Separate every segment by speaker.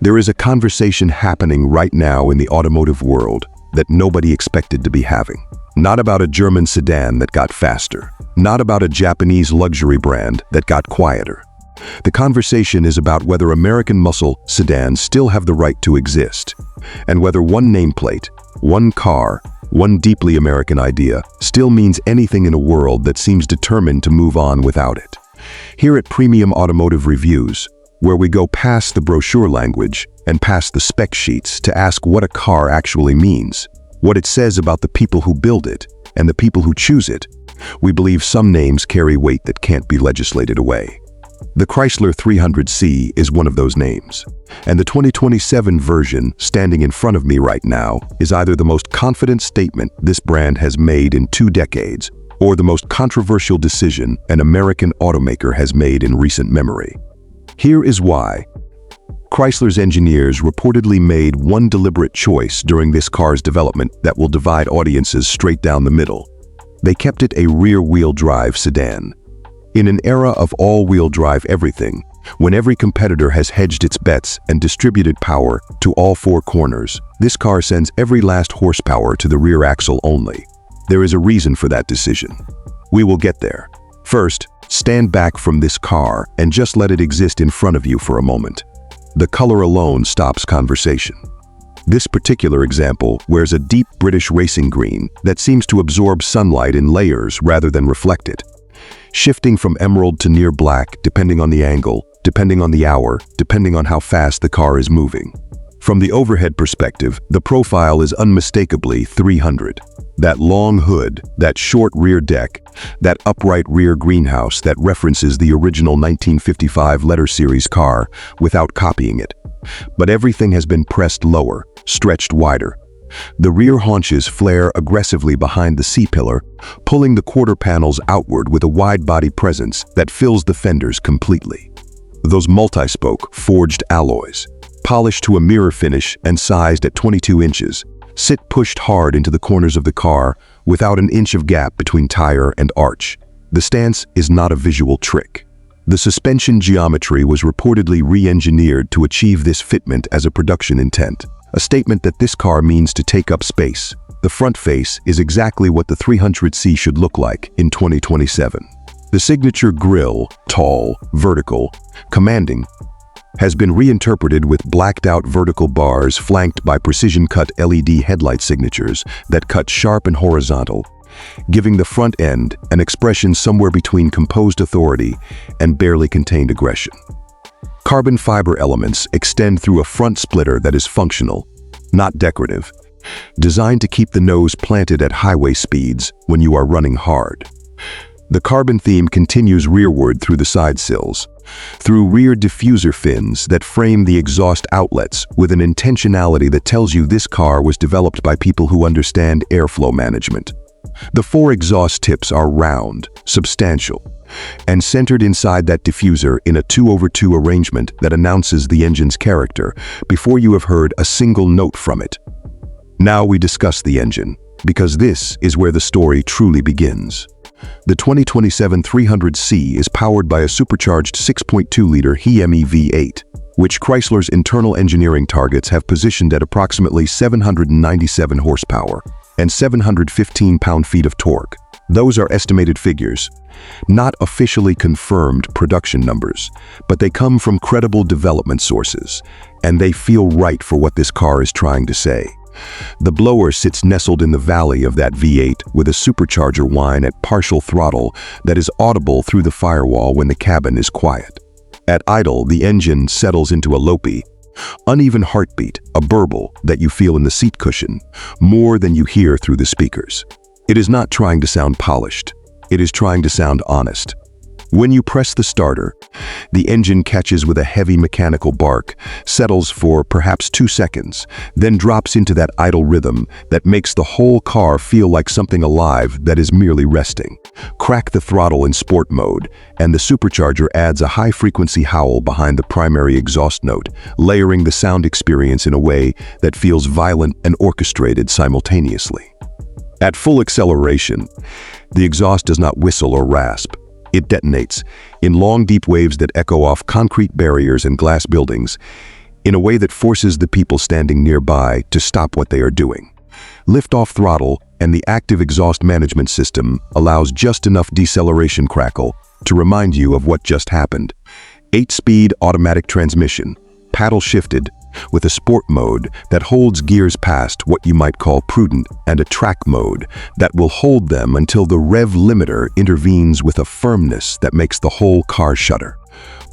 Speaker 1: There is a conversation happening right now in the automotive world that nobody expected to be having. Not about a German sedan that got faster. Not about a Japanese luxury brand that got quieter. The conversation is about whether American muscle sedans still have the right to exist, and whether one nameplate, one car, one deeply American idea still means anything in a world that seems determined to move on without it. Here at Premium Automotive Reviews, where we go past the brochure language and past the spec sheets to ask what a car actually means, what it says about the people who build it and the people who choose it, we believe some names carry weight that can't be legislated away. The Chrysler 300C is one of those names, and the 2027 version standing in front of me right now is either the most confident statement this brand has made in 2 decades or the most controversial decision an American automaker has made in recent memory. Here is why. Chrysler's engineers reportedly made one deliberate choice during this car's development that will divide audiences straight down the middle. They kept it a rear-wheel drive sedan. In an era of all-wheel drive everything, when every competitor has hedged its bets and distributed power to all 4 corners, this car sends every last horsepower to the rear axle only. There is a reason for that decision. We will get there. First, stand back from this car and just let it exist in front of you for a moment. The color alone stops conversation. This particular example wears a deep British racing green that seems to absorb sunlight in layers rather than reflect it, shifting from emerald to near black depending on the angle, depending on the hour, depending on how fast the car is moving. From the overhead perspective, the profile is unmistakably 300. That long hood, that short rear deck, that upright rear greenhouse that references the original 1955 letter series car without copying it. But everything has been pressed lower, stretched wider. The rear haunches flare aggressively behind the C-pillar, pulling the quarter panels outward with a wide-body presence that fills the fenders completely. Those multi-spoke, forged alloys, polished to a mirror finish and sized at 22 inches, sit pushed hard into the corners of the car without an inch of gap between tire and arch. The stance is not a visual trick. The suspension geometry was reportedly re-engineered to achieve this fitment as a production intent. A statement that this car means to take up space. The front face is exactly what the 300C should look like in 2027. The signature grille, tall, vertical, commanding, has been reinterpreted with blacked-out vertical bars flanked by precision-cut LED headlight signatures that cut sharp and horizontal, giving the front end an expression somewhere between composed authority and barely contained aggression. Carbon fiber elements extend through a front splitter that is functional, not decorative, designed to keep the nose planted at highway speeds when you are running hard. The carbon theme continues rearward through the side sills, through rear diffuser fins that frame the exhaust outlets with an intentionality that tells you this car was developed by people who understand airflow management. The 4 exhaust tips are round, substantial, and centered inside that diffuser in a 2/2 arrangement that announces the engine's character before you have heard a single note from it. Now we discuss the engine, because this is where the story truly begins. The 2027 300C is powered by a supercharged 6.2-liter HEMI V8, which Chrysler's internal engineering targets have positioned at approximately 797 horsepower and 715 pound-feet of torque. Those are estimated figures, not officially confirmed production numbers, but they come from credible development sources, and they feel right for what this car is trying to say. The blower sits nestled in the valley of that V8 with a supercharger whine at partial throttle that is audible through the firewall when the cabin is quiet. At idle, the engine settles into a lopey, uneven heartbeat, a burble that you feel in the seat cushion, more than you hear through the speakers. It is not trying to sound polished. It is trying to sound honest. When you press the starter, the engine catches with a heavy mechanical bark, settles for perhaps 2 seconds, then drops into that idle rhythm that makes the whole car feel like something alive that is merely resting. Crack the throttle in sport mode, and the supercharger adds a high-frequency howl behind the primary exhaust note, layering the sound experience in a way that feels violent and orchestrated simultaneously. At full acceleration, the exhaust does not whistle or rasp. It detonates in long, deep waves that echo off concrete barriers and glass buildings. in a way that forces the people standing nearby to stop what they are doing. Lift-off throttle and the active exhaust management system allows just enough deceleration crackle to remind you of what just happened. 8-speed automatic transmission, paddle shifted, with a sport mode that holds gears past what you might call prudent, and a track mode that will hold them until the rev limiter intervenes with a firmness that makes the whole car shudder.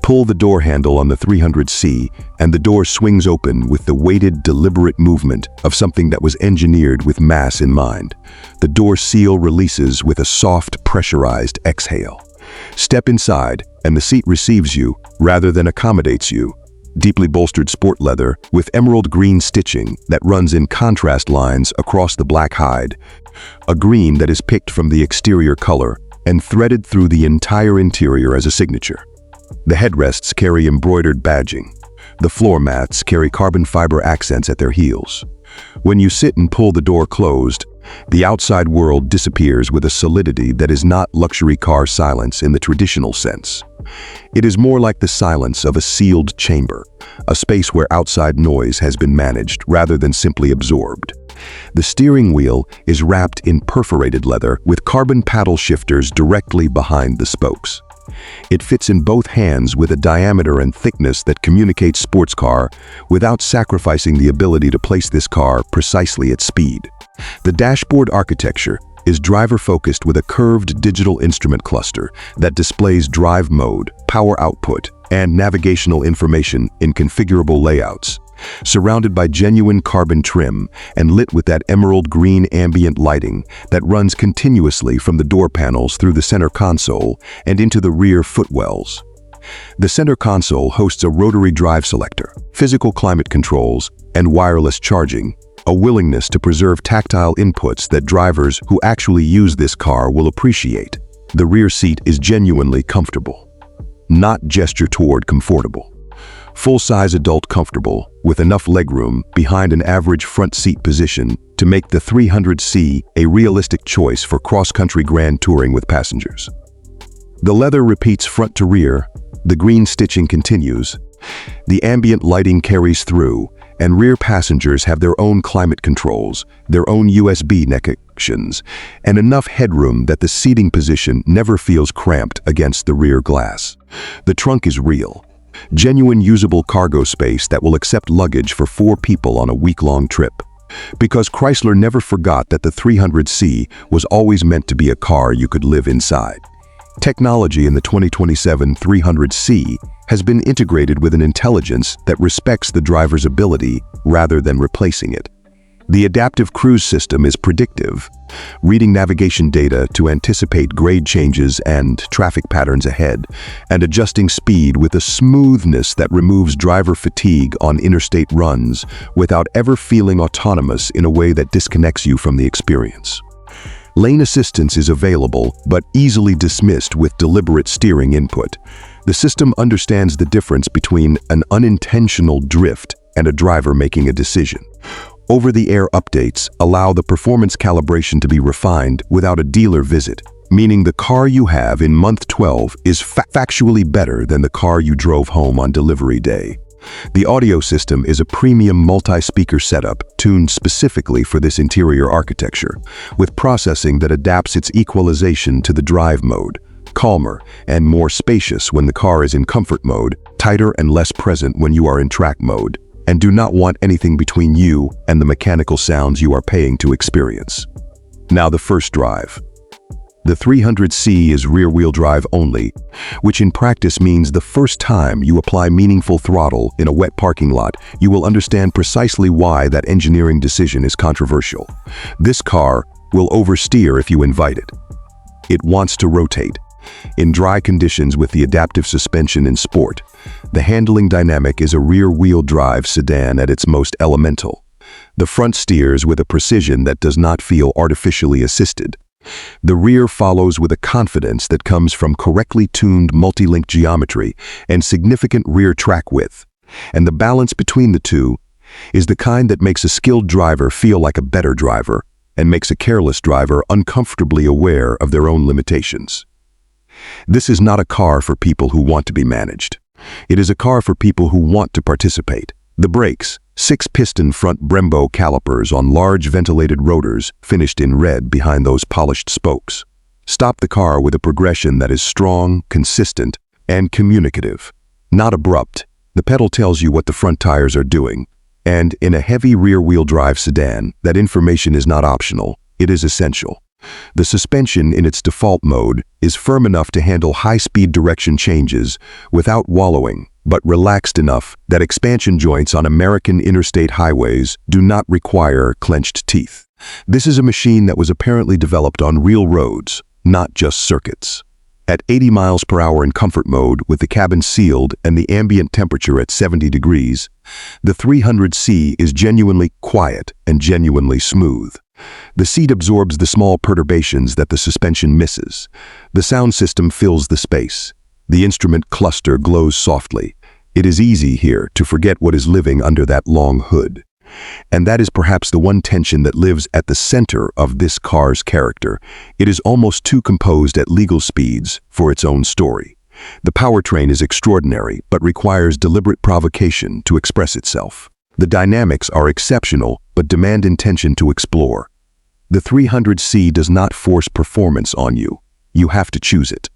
Speaker 1: Pull the door handle on the 300C and the door swings open with the weighted, deliberate movement of something that was engineered with mass in mind. The door seal releases with a soft, pressurized exhale. Step inside and the seat receives you rather than accommodates you. Deeply bolstered sport leather with emerald green stitching that runs in contrast lines across the black hide, a green that is picked from the exterior color and threaded through the entire interior as a signature. The headrests carry embroidered badging. The floor mats carry carbon fiber accents at their heels. When you sit and pull the door closed, the outside world disappears with a solidity that is not luxury car silence in the traditional sense. It is more like the silence of a sealed chamber, a space where outside noise has been managed rather than simply absorbed. The steering wheel is wrapped in perforated leather with carbon paddle shifters directly behind the spokes. It fits in both hands with a diameter and thickness that communicates sports car without sacrificing the ability to place this car precisely at speed. The dashboard architecture is driver-focused with a curved digital instrument cluster that displays drive mode, power output, and navigational information in configurable layouts. Surrounded by genuine carbon trim and lit with that emerald green ambient lighting that runs continuously from the door panels through the center console and into the rear footwells. The center console hosts a rotary drive selector, physical climate controls, and wireless charging, a willingness to preserve tactile inputs that drivers who actually use this car will appreciate. The rear seat is genuinely comfortable, not gesture toward comfortable. Full-size adult comfortable, with enough legroom behind an average front seat position to make the 300C a realistic choice for cross-country grand touring with passengers. The leather repeats front to rear, the green stitching continues, the ambient lighting carries through, and rear passengers have their own climate controls, their own USB connections, and enough headroom that the seating position never feels cramped against the rear glass. The trunk is real. Genuine usable cargo space that will accept luggage for 4 people on a week-long trip. Because Chrysler never forgot that the 300C was always meant to be a car you could live inside. Technology in the 2027 300C has been integrated with an intelligence that respects the driver's ability rather than replacing it. The adaptive cruise system is predictive, reading navigation data to anticipate grade changes and traffic patterns ahead, and adjusting speed with a smoothness that removes driver fatigue on interstate runs without ever feeling autonomous in a way that disconnects you from the experience. Lane assistance is available, but easily dismissed with deliberate steering input. The system understands the difference between an unintentional drift and a driver making a decision. Over-the-air updates allow the performance calibration to be refined without a dealer visit, meaning the car you have in month 12 is factually better than the car you drove home on delivery day. The audio system is a premium multi-speaker setup tuned specifically for this interior architecture, with processing that adapts its equalization to the drive mode, calmer and more spacious when the car is in comfort mode, tighter and less present when you are in track mode, and do not want anything between you and the mechanical sounds you are paying to experience. Now the first drive. The 300C is rear-wheel drive only, which in practice means the first time you apply meaningful throttle in a wet parking lot, you will understand precisely why that engineering decision is controversial. This car will oversteer if you invite it. It wants to rotate. In dry conditions with the adaptive suspension in sport, the handling dynamic is a rear-wheel drive sedan at its most elemental. The front steers with a precision that does not feel artificially assisted. The rear follows with a confidence that comes from correctly tuned multi-link geometry and significant rear track width. And the balance between the two is the kind that makes a skilled driver feel like a better driver and makes a careless driver uncomfortably aware of their own limitations. This is not a car for people who want to be managed. It is a car for people who want to participate. The brakes, 6-piston front Brembo calipers on large ventilated rotors finished in red behind those polished spokes. Stop the car with a progression that is strong, consistent, and communicative. Not abrupt. The pedal tells you what the front tires are doing. And in a heavy rear-wheel drive sedan, that information is not optional, it is essential. The suspension in its default mode is firm enough to handle high-speed direction changes without wallowing, but relaxed enough that expansion joints on American interstate highways do not require clenched teeth. This is a machine that was apparently developed on real roads, not just circuits. At 80 miles per hour in comfort mode with the cabin sealed and the ambient temperature at 70 degrees, the 300C is genuinely quiet and genuinely smooth. The seat absorbs the small perturbations that the suspension misses. The sound system fills the space. The instrument cluster glows softly. It is easy here to forget what is living under that long hood. And that is perhaps the one tension that lives at the center of this car's character. It is almost too composed at legal speeds for its own story. The powertrain is extraordinary, but requires deliberate provocation to express itself. The dynamics are exceptional, but demand intention to explore. The 300C does not force performance on you. You have to choose it.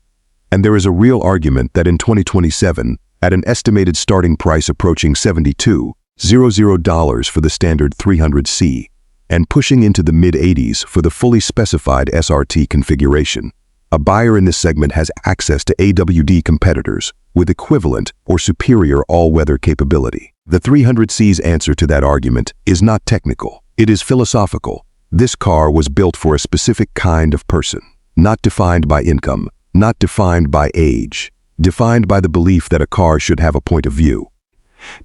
Speaker 1: And there is a real argument that in 2027, at an estimated starting price approaching $72,000 for the standard 300C, and pushing into the mid-80s for the fully specified SRT configuration, a buyer in this segment has access to AWD competitors with equivalent or superior all-weather capability. The 300C's answer to that argument is not technical. It is philosophical. This car was built for a specific kind of person, not defined by income, not defined by age, defined by the belief that a car should have a point of view,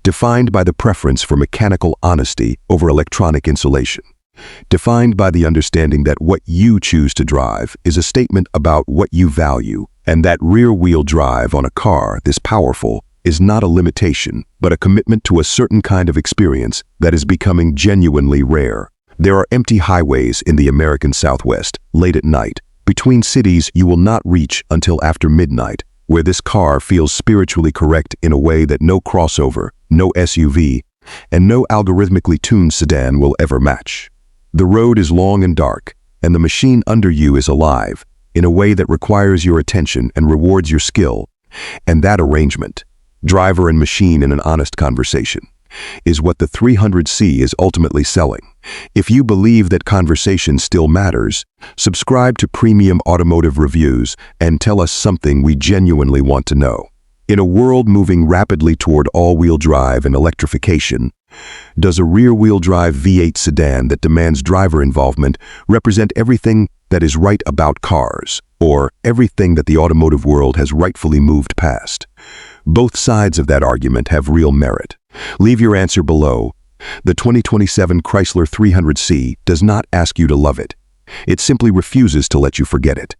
Speaker 1: defined by the preference for mechanical honesty over electronic insulation, defined by the understanding that what you choose to drive is a statement about what you value, and that rear-wheel drive on a car this powerful is not a limitation, but a commitment to a certain kind of experience that is becoming genuinely rare. There are empty highways in the American Southwest, late at night, between cities you will not reach until after midnight, where this car feels spiritually correct in a way that no crossover, no SUV, and no algorithmically tuned sedan will ever match. The road is long and dark, and the machine under you is alive, in a way that requires your attention and rewards your skill. And that arrangement, driver and machine in an honest conversation, is what the 300C is ultimately selling. If you believe that conversation still matters, subscribe to Premium Automotive Reviews and tell us something we genuinely want to know. In a world moving rapidly toward all-wheel drive and electrification, does a rear-wheel drive V8 sedan that demands driver involvement represent everything that is right about cars, or everything that the automotive world has rightfully moved past? Both sides of that argument have real merit. Leave your answer below. The 2027 Chrysler 300C does not ask you to love it. It simply refuses to let you forget it.